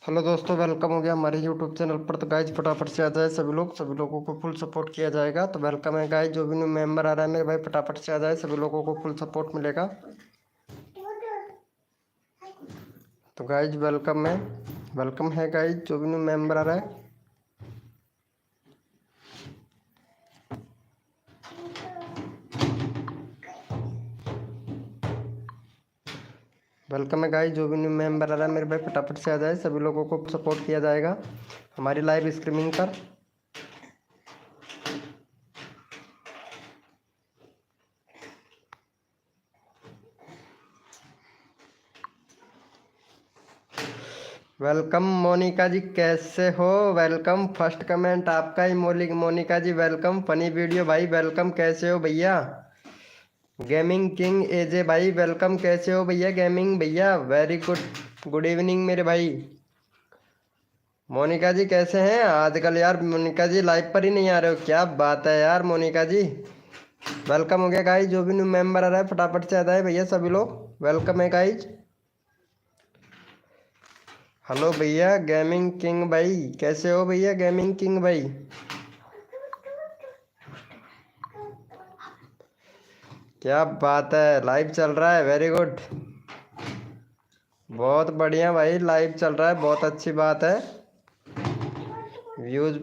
Hello दोस्तों, welcome हो गया हमारे यूट्यूब चैनल पर। तो गाइज फटाफट से आ जाए सभी लोगों को फुल सपोर्ट किया जाएगा। तो वेलकम है गाइज, जो भी न्यू मेंबर आ रहा है मेरे भाई फटाफट से आ जाए, सभी लोगों को फुल सपोर्ट मिलेगा। तो गाइज वेलकम है गाइज, जो भी न्यू मेंबर आ रहा है। वेलकम है गाइज, जो भी न्यू मेंबर आ रहा है मेरे भाई फटाफट से आ जाए, सभी लोगों को सपोर्ट किया जाएगा हमारी लाइव स्ट्रीमिंग पर। वेलकम मोनिका जी, कैसे हो? वेलकम, फर्स्ट कमेंट आपका ही मोनिका जी, वेलकम। फनी वीडियो भाई, वेलकम। कैसे हो भैया? गेमिंग किंग एजे भाई, वेलकम। कैसे हो भैया गेमिंग भैया? वेरी गुड, गुड इवनिंग मेरे भाई। मोनिका जी कैसे हैं आजकल यार? मोनिका जी लाइव पर ही नहीं आ रहे हो, क्या बात है यार मोनिका जी। वेलकम हो गया गाइज, जो भी न्यू मेंबर आ रहा है फटाफट से आता है भैया, सभी लोग वेलकम है गाइज। हेलो भैया गेमिंग किंग भाई, कैसे हो भैया गेमिंग किंग भाई? क्या बात है, लाइव चल रहा है, वेरी गुड, बहुत बढ़िया भाई, लाइव चल रहा है, बहुत अच्छी बात है। व्यूज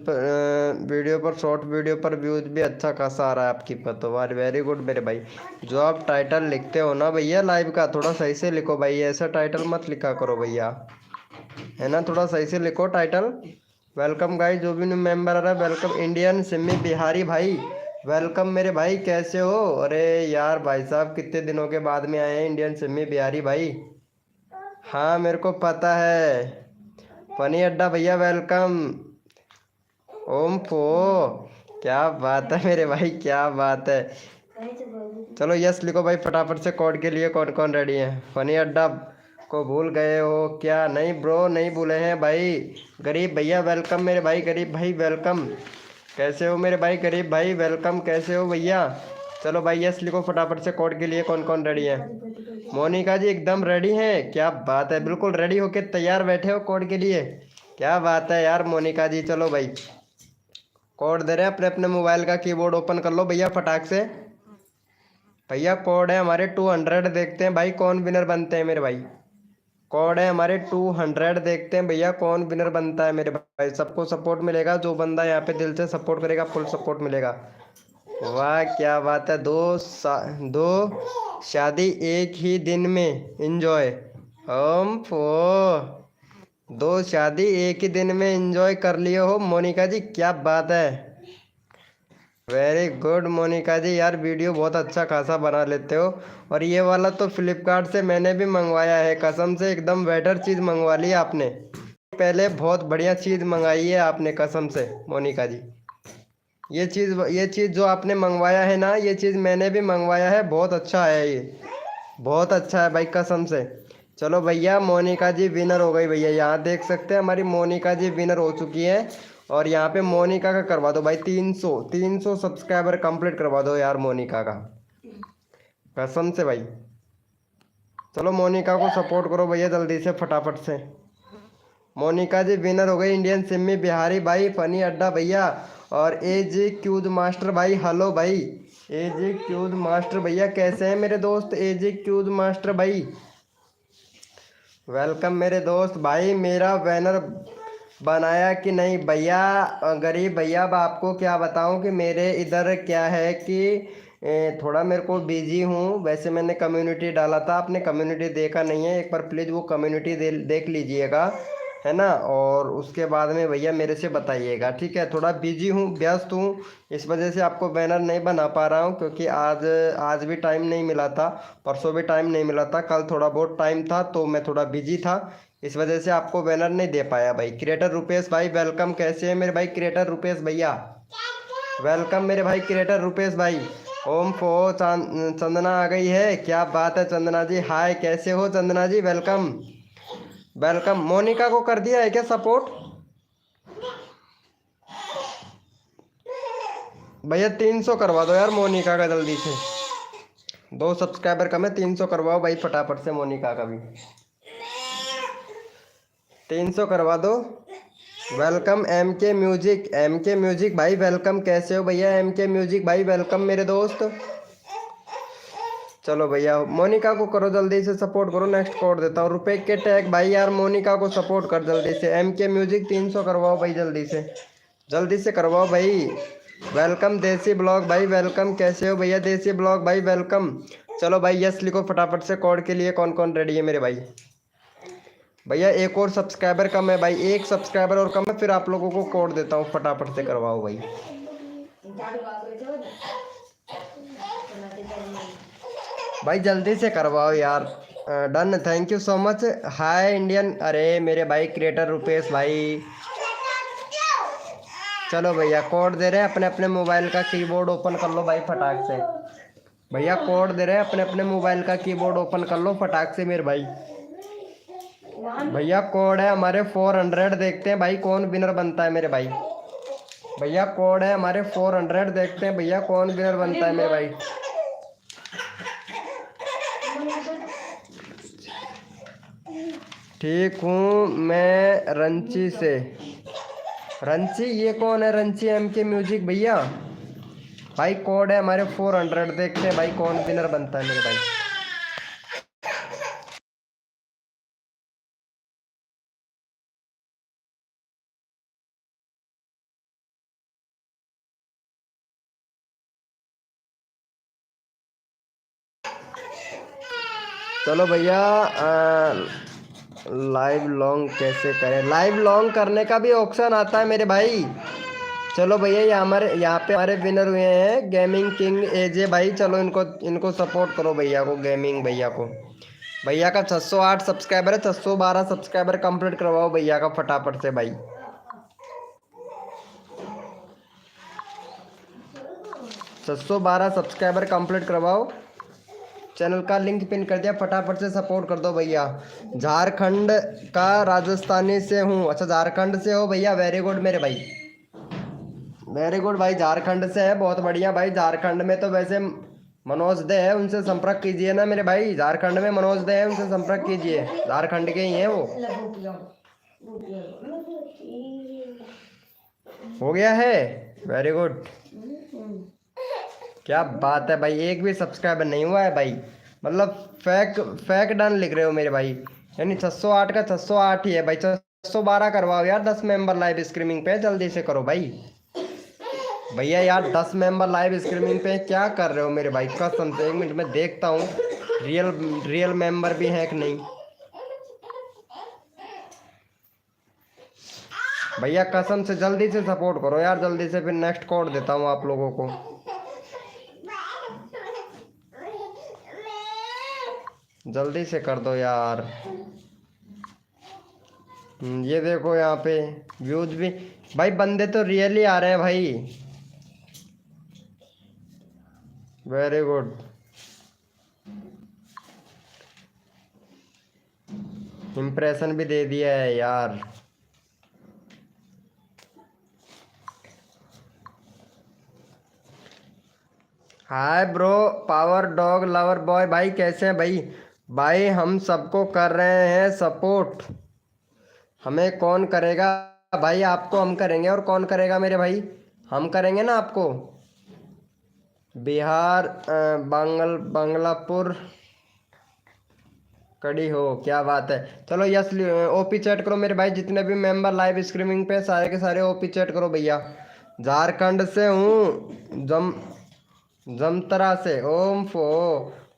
वीडियो पर, शॉर्ट वीडियो पर व्यूज भी अच्छा खासा आ रहा है आपकी पतवार, वेरी गुड मेरे भाई। जो आप टाइटल लिखते हो ना भैया लाइव का, थोड़ा सही से लिखो भाई, ऐसा टाइटल मत लिखा करो भैया, है ना, थोड़ा सही से लिखो टाइटल। वेलकम गाइस, जो भी न्यू मेंबर आ रहा है वेलकम। इंडियन सिमी बिहारी भाई, वेलकम मेरे भाई, कैसे हो? अरे यार भाई साहब, कितने दिनों के बाद में आए हैं इंडियन सिमी बिहारी भाई। हाँ मेरे को पता है। फनी अड्डा भैया वेलकम। ओम फो, क्या बात है मेरे भाई, क्या बात है। चलो यस लिखो भाई फटाफट से, कोड के लिए कौन कौन रेडी है? फनी अड्डा को भूल गए हो क्या? नहीं ब्रो, नहीं भूले हैं भाई। गरीब भैया वेलकम मेरे भाई, गरीब भाई वेलकम। कैसे हो मेरे भाई गरीब भाई, वेलकम। कैसे हो भैया? चलो भाई यस लिखो फटाफट से, कोड के लिए कौन कौन रेडी है? मोनिका जी एकदम रेडी है, क्या बात है, बिल्कुल रेडी होके तैयार बैठे हो कोड के लिए, क्या बात है यार मोनिका जी। चलो भाई कोड दे रहे हैं, अपने अपने मोबाइल का कीबोर्ड ओपन कर लो भैया फटाक से। भैया कोड है हमारे 200, देखते हैं भाई कौन विनर बनते हैं मेरे भाई। कोड है हमारे 200, देखते हैं भैया कौन विनर बनता है मेरे भाई। सबको सपोर्ट मिलेगा, जो बंदा यहाँ पे दिल से सपोर्ट करेगा फुल सपोर्ट मिलेगा। वाह क्या बात है, दो शादी एक ही दिन में एंजॉय। हम फो दो शादी एक ही दिन में एंजॉय कर लिए हो मोनिका जी, क्या बात है। वेरी गुड मोनिका जी, यार वीडियो बहुत अच्छा खासा बना लेते हो। और ये वाला तो फ्लिपकार्ट से मैंने भी मंगवाया है, कसम से एकदम बेटर चीज़ मंगवा ली आपने। पहले बहुत बढ़िया चीज़ मंगाई है आपने कसम से मोनिका जी। ये चीज़ जो आपने मंगवाया है ना, ये चीज़ मैंने भी मंगवाया है, बहुत अच्छा है ये, बहुत अच्छा है भाई कसम से। चलो भैया मोनिका जी विनर हो गई भैया, यहाँ देख सकते हैं हमारी मोनिका जी विनर हो चुकी है। और यहाँ पे मोनिका का करवा दो भाई 300 सब्सक्राइबर कंप्लीट करवा दो यार मोनिका का, कसम से भाई। चलो मोनिका को सपोर्ट करो भैया जल्दी से फटाफट से। मोनिका जी विनर हो गई, इंडियन सिमी बिहारी भाई, फनी अड्डा भैया और एज क्यूज मास्टर भाई। हेलो भाई एज क्यूज मास्टर भैया, कैसे हैं मेरे दोस्त एज क्यूज मास्टर भाई? वेलकम मेरे दोस्त भाई। मेरा बैनर बनाया कि नहीं भैया? गरीब भैया, अब आपको क्या बताऊं कि मेरे इधर क्या है कि थोड़ा मेरे को बिजी हूँ। वैसे मैंने कम्युनिटी डाला था, आपने कम्युनिटी देखा नहीं है, एक बार प्लीज़ वो कम्युनिटी देख लीजिएगा, है ना। और उसके बाद में भैया मेरे से बताइएगा, ठीक है। थोड़ा बिजी हूँ, व्यस्त हूँ, इस वजह से आपको बैनर नहीं बना पा रहा हूँ, क्योंकि आज भी टाइम नहीं मिला था, परसों भी टाइम नहीं मिला था, कल थोड़ा बहुत टाइम था तो मैं थोड़ा बिजी था, इस वजह से आपको बैनर नहीं दे पाया भाई। क्रिएटर रुपेश भाई वेलकम, कैसे हैं मेरे भाई क्रिएटर रुपेश भैया? वेलकम मेरे भाई क्रिएटर रुपेश भाई। ओम फो चंदना आ गई है, क्या बात है चंदना जी, हाय कैसे हो चंदना जी, वेलकम वेलकम। मोनिका को कर दिया है क्या सपोर्ट? भैया 300 करवा दो यार मोनिका का जल्दी से, 2 सब्सक्राइबर कम है, 300 करवाओ भाई फटाफट से मोनिका का भी। 300 करवा दो। वेलकम एम के म्यूजिक भाई वेलकम। कैसे हो भैया एम के म्यूजिक भाई वेलकम मेरे दोस्त। चलो भैया मोनिका को करो जल्दी से सपोर्ट करो। नेक्स्ट कोड देता हूँ रुपए के टैग भाई यार मोनिका को सपोर्ट कर जल्दी से। एम के म्यूजिक 300 करवाओ भाई जल्दी से करवाओ भाई। वेलकम देसी ब्लॉग भाई वेलकम। कैसे हो भैया देसी ब्लॉग भाई वेलकम। चलो भाई यस लिखो फटाफट से। कोड के लिए कौन कौन रेडी है मेरे भाई। भैया एक और सब्सक्राइबर कम है भाई, एक सब्सक्राइबर और कम है फिर आप लोगों को कोड देता हूँ। फटाफट से करवाओ भाई। भाई जल्दी से करवाओ यार। Done thank you so much. Hi Indian अरे मेरे भाई क्रिएटर रुपेश भाई। चलो भैया कोड दे रहे हैं। अपने अपने मोबाइल का कीबोर्ड ओपन कर लो भाई फटाक से। भैया कोड दे रहे हैं अपने अपने मोबाइल का कीबोर्ड ओपन कर लो फटाक से मेरे भाई। भैया कोड है हमारे 400। देखते हैं भाई कौन विनर बनता है मेरे भाई। भैया कोड है हमारे 400। देखते हैं भैया कौन विनर बनता है मेरे भाई। ठीक हूँ मैं रंची से। रंची ये कौन है रंची एम के म्यूजिक भैया। भाई कोड है हमारे 400। देखते हैं भाई कौन विनर बनता है मेरे भाई। चलो भैया लाइव लॉन्ग कैसे करें। लाइव लॉन्ग करने का भी ऑप्शन आता है मेरे भाई। चलो भैया यहाँ पे हमारे विनर हुए हैं गेमिंग किंग एजे भाई। चलो इनको सपोर्ट करो भैया को गेमिंग भैया को। भैया का 608 सब्सक्राइबर है। 612 सब्सक्राइबर कंप्लीट करवाओ भैया का फटाफट से भाई। 612 सब्सक्राइबर कंप्लीट करवाओ। चैनल का लिंक पिन कर दिया फटाफट से सपोर्ट कर दो भैया। झारखंड का राजस्थानी से हूँ। अच्छा झारखंड से हो भैया वेरी गुड मेरे भाई वेरी गुड भाई। झारखंड से है बहुत बढ़िया भाई। झारखंड में तो वैसे मनोज दे है उनसे संपर्क कीजिए ना मेरे भाई। झारखंड में मनोज दे है उनसे संपर्क कीजिए। झारखंड के ही हैं वो। हो गया है वेरी गुड। क्या बात है भाई। एक भी सब्सक्राइबर नहीं हुआ है भाई। मतलब फेक डन लिख रहे हो मेरे भाई। यानी 608 का 608 ही है भाई। 612 करवाओ यार 10 मेंबर लाइव स्ट्रीमिंग पे जल्दी से करो भाई। भैया यार 10 मेंबर लाइव स्ट्रीमिंग पे क्या कर रहे हो मेरे भाई। कसम से 1 मिनट में देखता हूँ रियल मेंबर भी है कि नहीं। भैया कसम से जल्दी से सपोर्ट करो यार जल्दी से। फिर नेक्स्ट कोड देता हूँ आप लोगों को। जल्दी से कर दो यार। ये देखो यहाँ पे व्यूज भी भाई बंदे तो रियली आ रहे हैं भाई। Very good. इम्प्रेशन भी दे दिया है यार। Hi bro power dog lover boy भाई कैसे हैं भाई। भाई हम सबको कर रहे हैं सपोर्ट। हमें कौन करेगा भाई। आपको हम करेंगे और कौन करेगा मेरे भाई। हम करेंगे ना आपको। बिहार बांग्लापुर कड़ी हो क्या बात है। चलो यस ओपी चैट करो मेरे भाई। जितने भी मेंबर लाइव स्ट्रीमिंग पे सारे के सारे ओपी चैट करो भैया। झारखंड से हूँ जमतरा से ओम फो।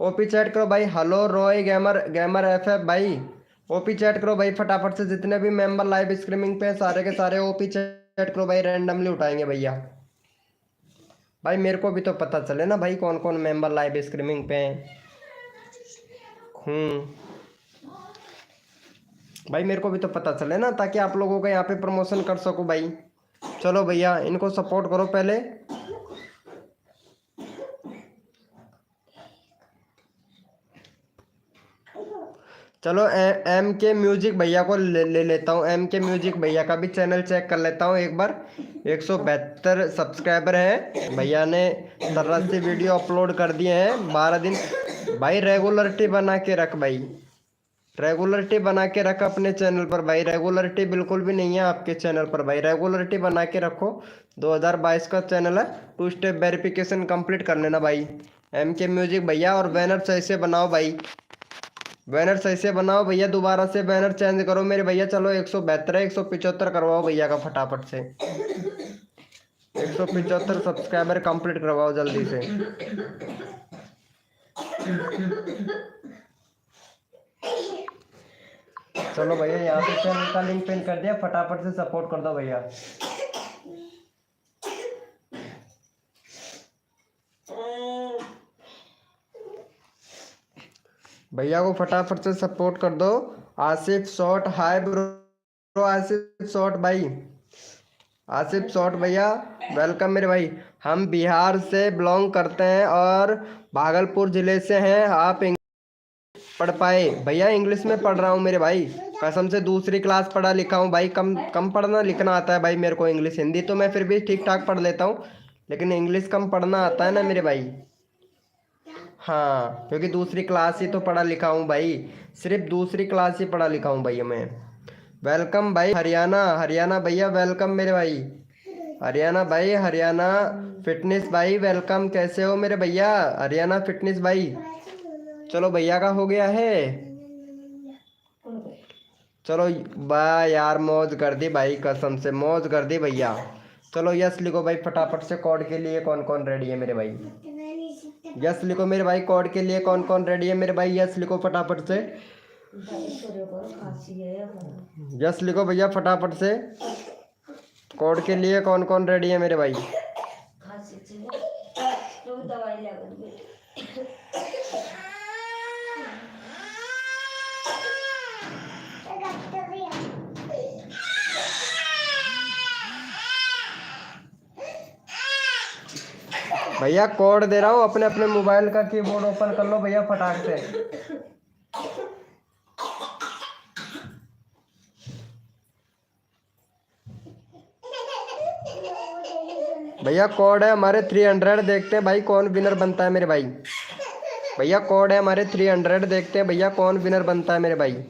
ओपी चैट करो भाई। हेलो रॉय गेमर एफएफ भाई। ओपी चैट करो भाई फटाफट से। जितने भी मेंबर लाइव स्ट्रीमिंग पे सारे के सारे ओपी चैट करो भाई। रैंडमली उठाएंगे भैया। भाई मेरे को भी तो पता चले ना भाई कौन कौन मेंबर लाइव स्ट्रीमिंग पे हैं। भाई मेरे को भी तो पता चले ना ताकि आप लोगों का यहाँ पे प्रमोशन कर सकूँ भाई। चलो भैया इनको सपोर्ट करो पहले। चलो एम के म्यूजिक भैया को ले लेता हूँ। एम के म्यूजिक भैया का भी चैनल चेक कर लेता हूँ एक बार। 172 सब्सक्राइबर हैं भैया ने। तरह से वीडियो अपलोड कर दिए हैं 12 दिन। भाई रेगुलरिटी बना के रख भाई। रेगुलरिटी बना के रख अपने चैनल पर भाई। रेगुलरिटी बिल्कुल भी नहीं है आपके चैनल पर भाई। रेगुलरिटी बना के रखो। 2022 का चैनल है। 2 स्टेप वेरिफिकेशन कंप्लीट कर लेना भाई। MK म्यूजिक भैया। और बैनर सही से बनाओ भाई। बैनर सही से बनाओ भैया। दोबारा से बैनर चेंज करो मेरे भैया। चलो 172 है, 175 करवाओ भैया का फटाफट से। 175 सब्सक्राइबर कंप्लीट करवाओ जल्दी से। चलो भैया यहाँ पे चैनल का लिंक पिन कर दिया। फटाफट से सपोर्ट कर दो भैया। भैया को फटाफट से सपोर्ट कर दो। Asif short hi bro. Asif short भाई। आसिफ शॉर्ट भैया वेलकम मेरे भाई। हम बिहार से बिलोंग करते हैं और भागलपुर ज़िले से हैं। आप पढ़ पाए भैया? इंग्लिश में पढ़ रहा हूँ मेरे भाई। कसम से दूसरी क्लास पढ़ा लिखा हूँ भाई। कम कम पढ़ना लिखना आता है भाई मेरे को। इंग्लिश हिंदी तो मैं फिर भी ठीक ठाक पढ़ लेता हूँ, लेकिन इंग्लिश कम पढ़ना आता है ना मेरे भाई। हाँ, क्योंकि दूसरी क्लास ही तो पढ़ा लिखा हूँ भाई। सिर्फ दूसरी क्लास ही पढ़ा लिखा हूँ भैया मैं। वेलकम भाई हरियाणा। हरियाणा भैया वेलकम मेरे भाई। हरियाणा भाई। हरियाणा फिटनेस भाई वेलकम। कैसे हो मेरे भैया? हरियाणा फिटनेस भाई। चलो भैया का हो गया है। चलो भाई यार मौज कर दी भाई। कसम से मौज कर दी भैया। चलो यस लिखो भाई फटाफट से। कोड के लिए कौन कौन रेडी है मेरे भाई? यस लिखो मेरे भाई। कोड के लिए कौन कौन रेडी है मेरे भाई? यस लिखो फटाफट से। यस लिखो भैया फटाफट से। कोड के लिए कौन कौन रेडी है मेरे भाई? भैया कोड दे रहा हूँ। अपने अपने मोबाइल का कीबोर्ड ओपन कर लो भैया फटाक से। भैया कोड है हमारे 300। देखते हैं भाई कौन विनर बनता है मेरे भाई। भैया कोड है हमारे 300। देखते हैं भैया कौन विनर बनता है मेरे भाई।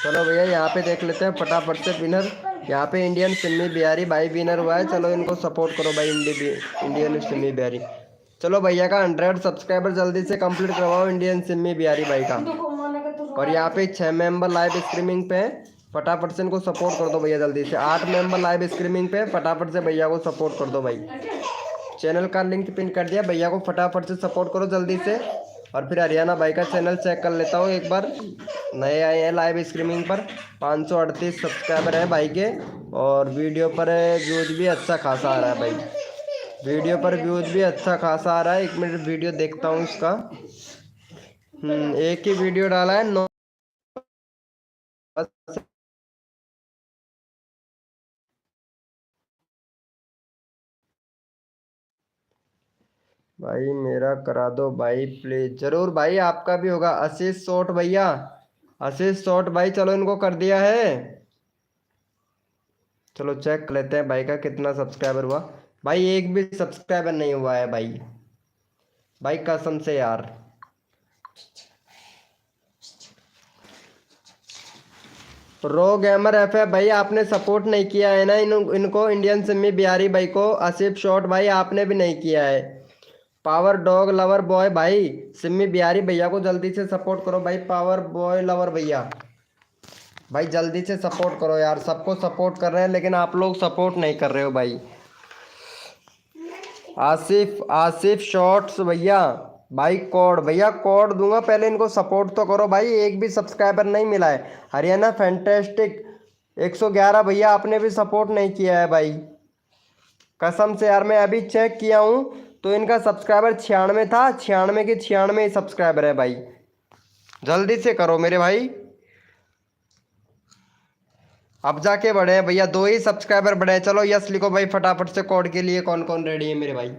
चलो भैया यहाँ पे देख लेते हैं फटाफट से विनर। यहाँ पे इंडियन सिमी बिहारी भाई विनर हुआ है। चलो इनको सपोर्ट करो भाई। इंडियन सिमी बिहारी। चलो भैया का 100 सब्सक्राइबर जल्दी से कंप्लीट करवाओ इंडियन सिमी बिहारी भाई का। और यहाँ पे 6 मेंबर लाइव स्ट्रीमिंग पे है। फटाफट से इनको सपोर्ट कर दो भैया जल्दी से। 8 मेंबर लाइव स्ट्रीमिंग पे। फटाफट से भैया को सपोर्ट कर दो भाई। चैनल का लिंक पिन कर दिया। भैया को फटाफट से सपोर्ट करो जल्दी से। और फिर हरियाणा भाई का चैनल चेक कर लेता हूँ एक बार। नए आए हैं लाइव स्ट्रीमिंग पर। 538 सब्सक्राइबर है भाई के। और वीडियो पर व्यूज़ भी अच्छा खासा आ रहा है भाई। वीडियो पर व्यूज़ भी अच्छा खासा आ रहा है। 1 मिनट वीडियो देखता हूँ इसका। एक ही वीडियो डाला है 9। भाई मेरा करा दो भाई प्लीज। जरूर भाई आपका भी होगा। आशीष शॉर्ट भैया। आशीष शॉर्ट भाई चलो इनको कर दिया है। चलो चेक कर लेते हैं भाई का कितना सब्सक्राइबर हुआ। भाई एक भी सब्सक्राइबर नहीं हुआ है भाई। भाई कसम से यार। रो गेमर FF भाई आपने सपोर्ट नहीं किया है ना इनको इंडियन सिमी बिहारी भाई को। आसिफ शॉर्ट भाई आपने भी नहीं किया है। पावर डॉग लवर बॉय भाई सिमी बिहारी भैया को जल्दी से सपोर्ट करो भाई। पावर बॉय लवर भैया भाई जल्दी से सपोर्ट करो यार। सबको सपोर्ट कर रहे हैं लेकिन आप लोग सपोर्ट नहीं कर रहे हो भाई। आसिफ आसिफ शॉर्ट्स भैया भाई कोड भैया कोड दूंगा। पहले इनको सपोर्ट तो करो भाई। एक भी सब्सक्राइबर नहीं मिला है। हरियाणा फैंटेस्टिक 111 भैया आपने भी सपोर्ट नहीं किया है भाई। कसम से यार मैं अभी चेक किया हूँ तो इनका सब्सक्राइबर 96 था। 96 के 96 ही सब्सक्राइबर है भाई। जल्दी से करो मेरे भाई। अब जाके बढ़े हैं भैया, 2 ही सब्सक्राइबर बढ़े हैं। चलो यस लिखो भाई फटाफट से, कोड के लिए कौन कौन रेडी है मेरे भाई?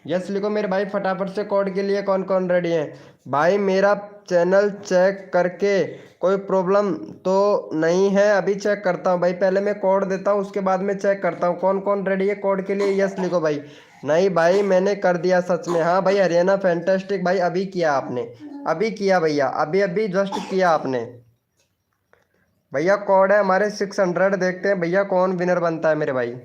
यस लिखो मेरे भाई फटाफट से, कोड के लिए कौन कौन रेडी है भाई? मेरा चैनल चेक करके कोई प्रॉब्लम तो नहीं है? अभी चेक करता हूँ भाई, पहले मैं कोड देता हूँ उसके बाद में चेक करता हूँ कौन कौन रेडी है कोड के लिए। यस लिखो भाई। नहीं भाई मैंने कर दिया सच में। हाँ भाई हरियाणा फैंटास्टिक भाई, अभी किया आपने, अभी किया भैया, अभी अभी जस्ट किया आपने भैया। कोड है हमारे 600, देखते हैं भैया कौन विनर बनता है मेरे भाई।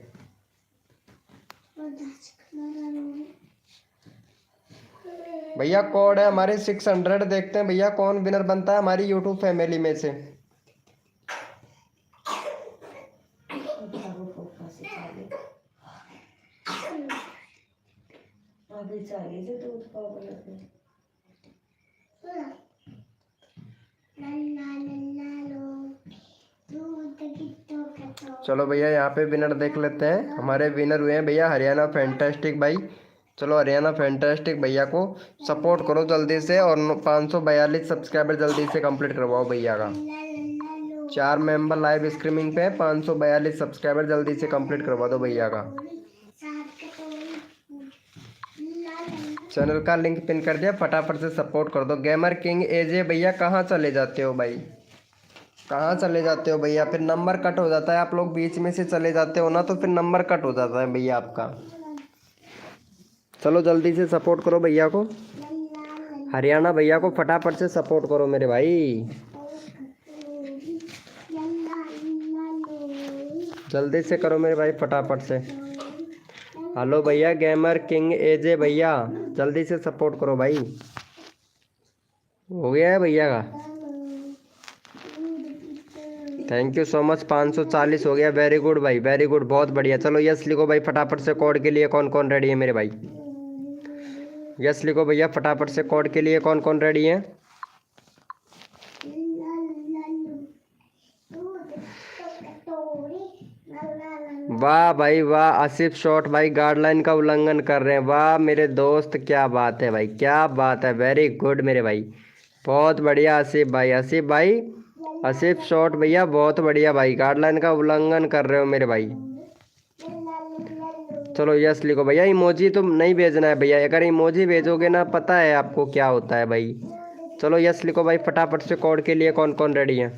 भैया कोड है हमारे 600, देखते हैं भैया कौन विनर बनता है हमारी यूट्यूब फैमिली में से। चलो भैया यहाँ पे विनर देख लेते हैं। हमारे विनर हुए हैं भैया हरियाणा फैंटास्टिक भाई। चलो हरियाणा फैंटास्टिक भैया को सपोर्ट करो जल्दी से, और 542 सब्सक्राइबर जल्दी से कंप्लीट करवाओ भैया का। 4 मेंबर लाइव स्ट्रीमिंग पे, 542 सब्सक्राइबर जल्दी से कंप्लीट करवा दो भैया का। चैनल का लिंक पिन कर दिया, फटाफट से सपोर्ट कर दो। गेमर किंग एजे भैया कहाँ चले जाते हो भाई? कहाँ चले जाते हो भैया? फिर नंबर कट हो जाता है, आप लोग बीच में से चले जाते हो ना तो फिर नंबर कट हो जाता है भैया आपका। चलो जल्दी से सपोर्ट करो भैया को, हरियाणा भैया को फटाफट से सपोर्ट करो मेरे भाई, जल्दी से करो मेरे भाई फटाफट से। हेलो भैया गेमर किंग एजे भैया, जल्दी से सपोर्ट करो भाई। हो गया है भैया का, थैंक यू सो मच। 540 हो गया, वेरी गुड भाई, वेरी गुड, बहुत बढ़िया। चलो यस लिखो भाई फटाफट से, कोड के लिए कौन कौन रेडी है मेरे भाई? यस लिखो भैया फटाफट से, कोड के लिए कौन कौन रेडी है? वाह भाई वाह, आसिफ शॉट भाई गाइडलाइन का उल्लंघन कर रहे हैं। वाह मेरे दोस्त, क्या बात है भाई, क्या बात है, वेरी गुड मेरे भाई, बहुत बढ़िया आसिफ भाई, आसिफ भाई, आसिफ शॉट भैया बहुत बढ़िया भाई, गाइडलाइन का उल्लंघन कर रहे हो मेरे भाई। चलो यस लिखो भैया, इमोजी तो नहीं भेजना है भैया, अगर इमोजी भेजोगे ना पता है आपको क्या होता है भाई। चलो यस लिखो भाई फटाफट से, कोड के लिए कौन कौन रेडी है?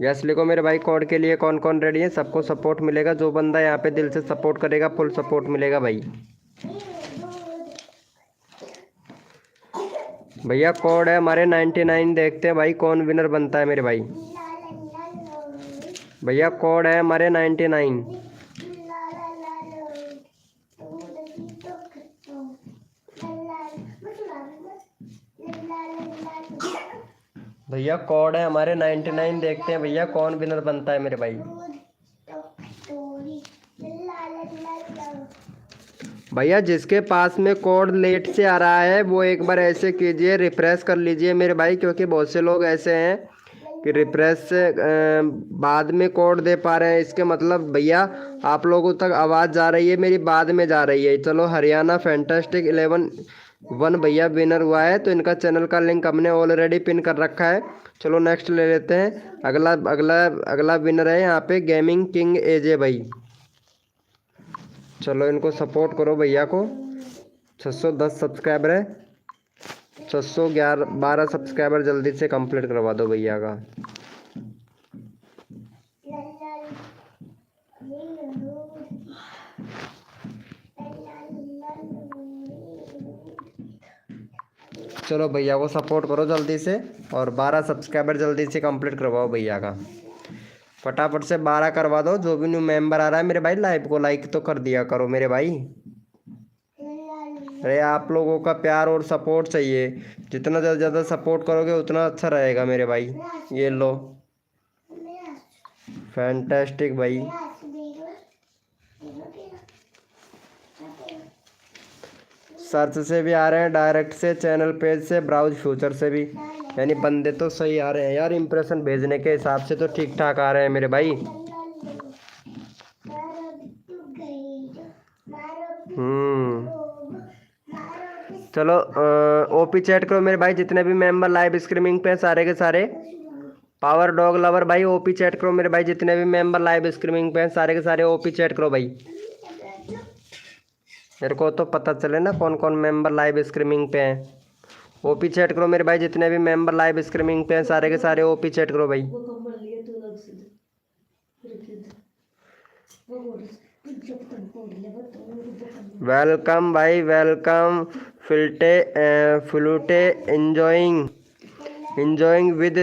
यस लिखो मेरे भाई, कोड के लिए कौन कौन रेडी है? सबको सपोर्ट मिलेगा, जो बंदा यहाँ पे दिल से सपोर्ट करेगा फुल सपोर्ट मिलेगा भाई। भैया कोड है हमारे 99, देखते हैं भाई कौन विनर बनता है मेरे भाई। भैया कोड है हमारे 99। भैया कोड है हमारे 99, देखते हैं भैया कौन विनर बनता है मेरे भाई। भैया जिसके पास में कोड लेट से आ रहा है वो एक बार ऐसे कीजिए, रिफ्रेश कर लीजिए मेरे भाई, क्योंकि बहुत से लोग ऐसे हैं कि रिफ्रेश से बाद में कोड दे पा रहे हैं। इसके मतलब भैया आप लोगों तक आवाज़ जा रही है मेरी, बाद में जा रही है। चलो हरियाणा फैंटास्टिक 11 भैया विनर हुआ है, तो इनका चैनल का लिंक हमने ऑलरेडी पिन कर रखा है। चलो नेक्स्ट ले लेते हैं, अगला अगला अगला विनर है यहाँ पे गेमिंग किंग एजे भाई। चलो इनको सपोर्ट करो भैया को, 610 सब्सक्राइबर है, 612 सब्सक्राइबर जल्दी से कंप्लीट करवा दो भैया का। चलो भैया को सपोर्ट करो जल्दी से, और 12 सब्सक्राइबर जल्दी से कंप्लीट करवाओ भैया का, फटाफट से 12 करवा दो। जो भी न्यू मेंबर आ रहा है मेरे भाई, लाइव को लाइक तो कर दिया करो मेरे भाई। अरे आप लोगों का प्यार और सपोर्ट चाहिए, जितना ज़्यादा सपोर्ट करोगे उतना अच्छा रहेगा मेरे भाई। ये लो फैंटास्टिक भाई, सर्च से भी आ रहे हैं, डायरेक्ट से चैनल पेज से, ब्राउज फ्यूचर से भी, यानी बंदे तो सही आ रहे हैं यार, इंप्रेशन भेजने के हिसाब से तो ठीक ठाक आ रहे हैं मेरे भाई। चलो ओपी चैट करो मेरे भाई, जितने भी मेंबर लाइव स्ट्रीमिंग पे सारे के सारे पावर डॉग लवर भाई ओपी चैट करो मेरे भाई, जितने भी मेंबर लाइव स्ट्रीमिंग पे हैं सारे के सारे ओपी चैट करो भाई, मेरे को तो पता चले ना कौन कौन मेंबर लाइव स्ट्रीमिंग पे हैं। ओपी चैट करो मेरे भाई, जितने भी मेंबर लाइव स्ट्रीमिंग पे हैं सारे के सारे ओपी चैट करो भाई। वेलकम भाई वेलकम। फिल्टे फ्लूटे एंजॉइंग एंजॉइंग विद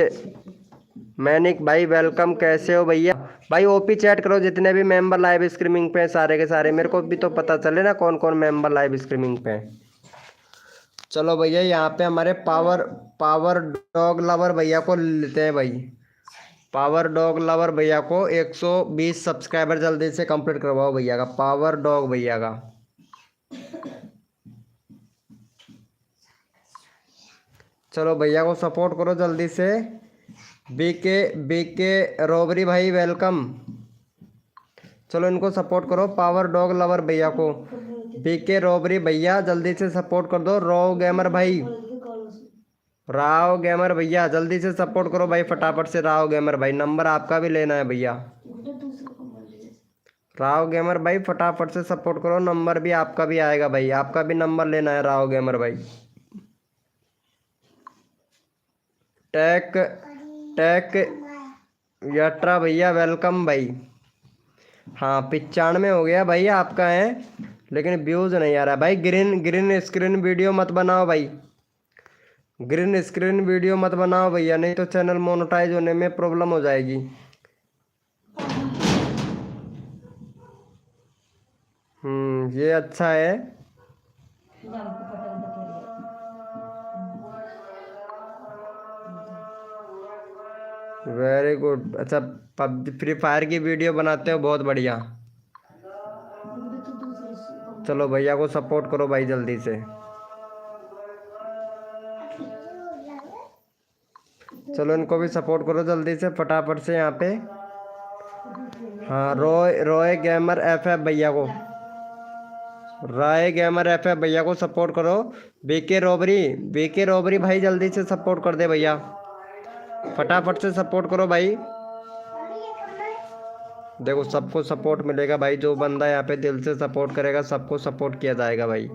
मैनिक भाई वेलकम, कैसे हो भैया? भाई ओपी चैट करो जितने भी मेंबर लाइव स्ट्रीमिंग पे हैं सारे के सारे, मेरे को भी तो पता चले ना कौन कौन मेंबर लाइव स्ट्रीमिंग पे हैं। चलो भैया यहाँ पे हमारे पावर पावर डॉग लवर भैया को लेते हैं भाई, पावर डॉग लवर भैया को 120 सब्सक्राइबर जल्दी से कंप्लीट करवाओ भैया का, पावर डॉग भैया का। चलो भैया को सपोर्ट करो जल्दी से। बीके बीके रोबरी भाई वेलकम। चलो इनको सपोर्ट करो पावर डॉग लवर भैया को। बीके रोबरी भैया जल्दी से सपोर्ट कर दो। रो गेमर भाई, राव गेमर भैया जल्दी से सपोर्ट करो भाई फटाफट से। राव गेमर भाई नंबर आपका भी लेना है भैया। राव गेमर भाई फटाफट से सपोर्ट करो, नंबर भी आपका भी आएगा भाई, आपका भी नंबर लेना है राव गेमर भाई। टेक टेक यात्रा भैया वेलकम भाई। हाँ 95 हो गया भाई आपका है, लेकिन व्यूज़ नहीं आ रहा भाई। ग्रीन ग्रीन स्क्रीन वीडियो मत बनाओ भाई, ग्रीन स्क्रीन वीडियो मत बनाओ भैया, नहीं तो चैनल मोनेटाइज होने में प्रॉब्लम हो जाएगी। ये अच्छा है। Very good. अच्छा पबजी फ्री फायर की वीडियो बनाते हो, बहुत बढ़िया। चलो भैया को सपोर्ट करो भाई जल्दी से। चलो इनको भी सपोर्ट करो जल्दी से फटाफट से यहाँ पे। हाँ रोय रोय गेमर एफएफ भैया को, राय गेमर एफएफ भैया को सपोर्ट करो। बीके रोबरी भाई जल्दी से सपोर्ट कर दे भैया, फटाफट से सपोर्ट करो भाई। देखो सबको सपोर्ट मिलेगा भाई, जो बंदा यहाँ पे दिल से सपोर्ट करेगा सबको सपोर्ट किया जाएगा भाई।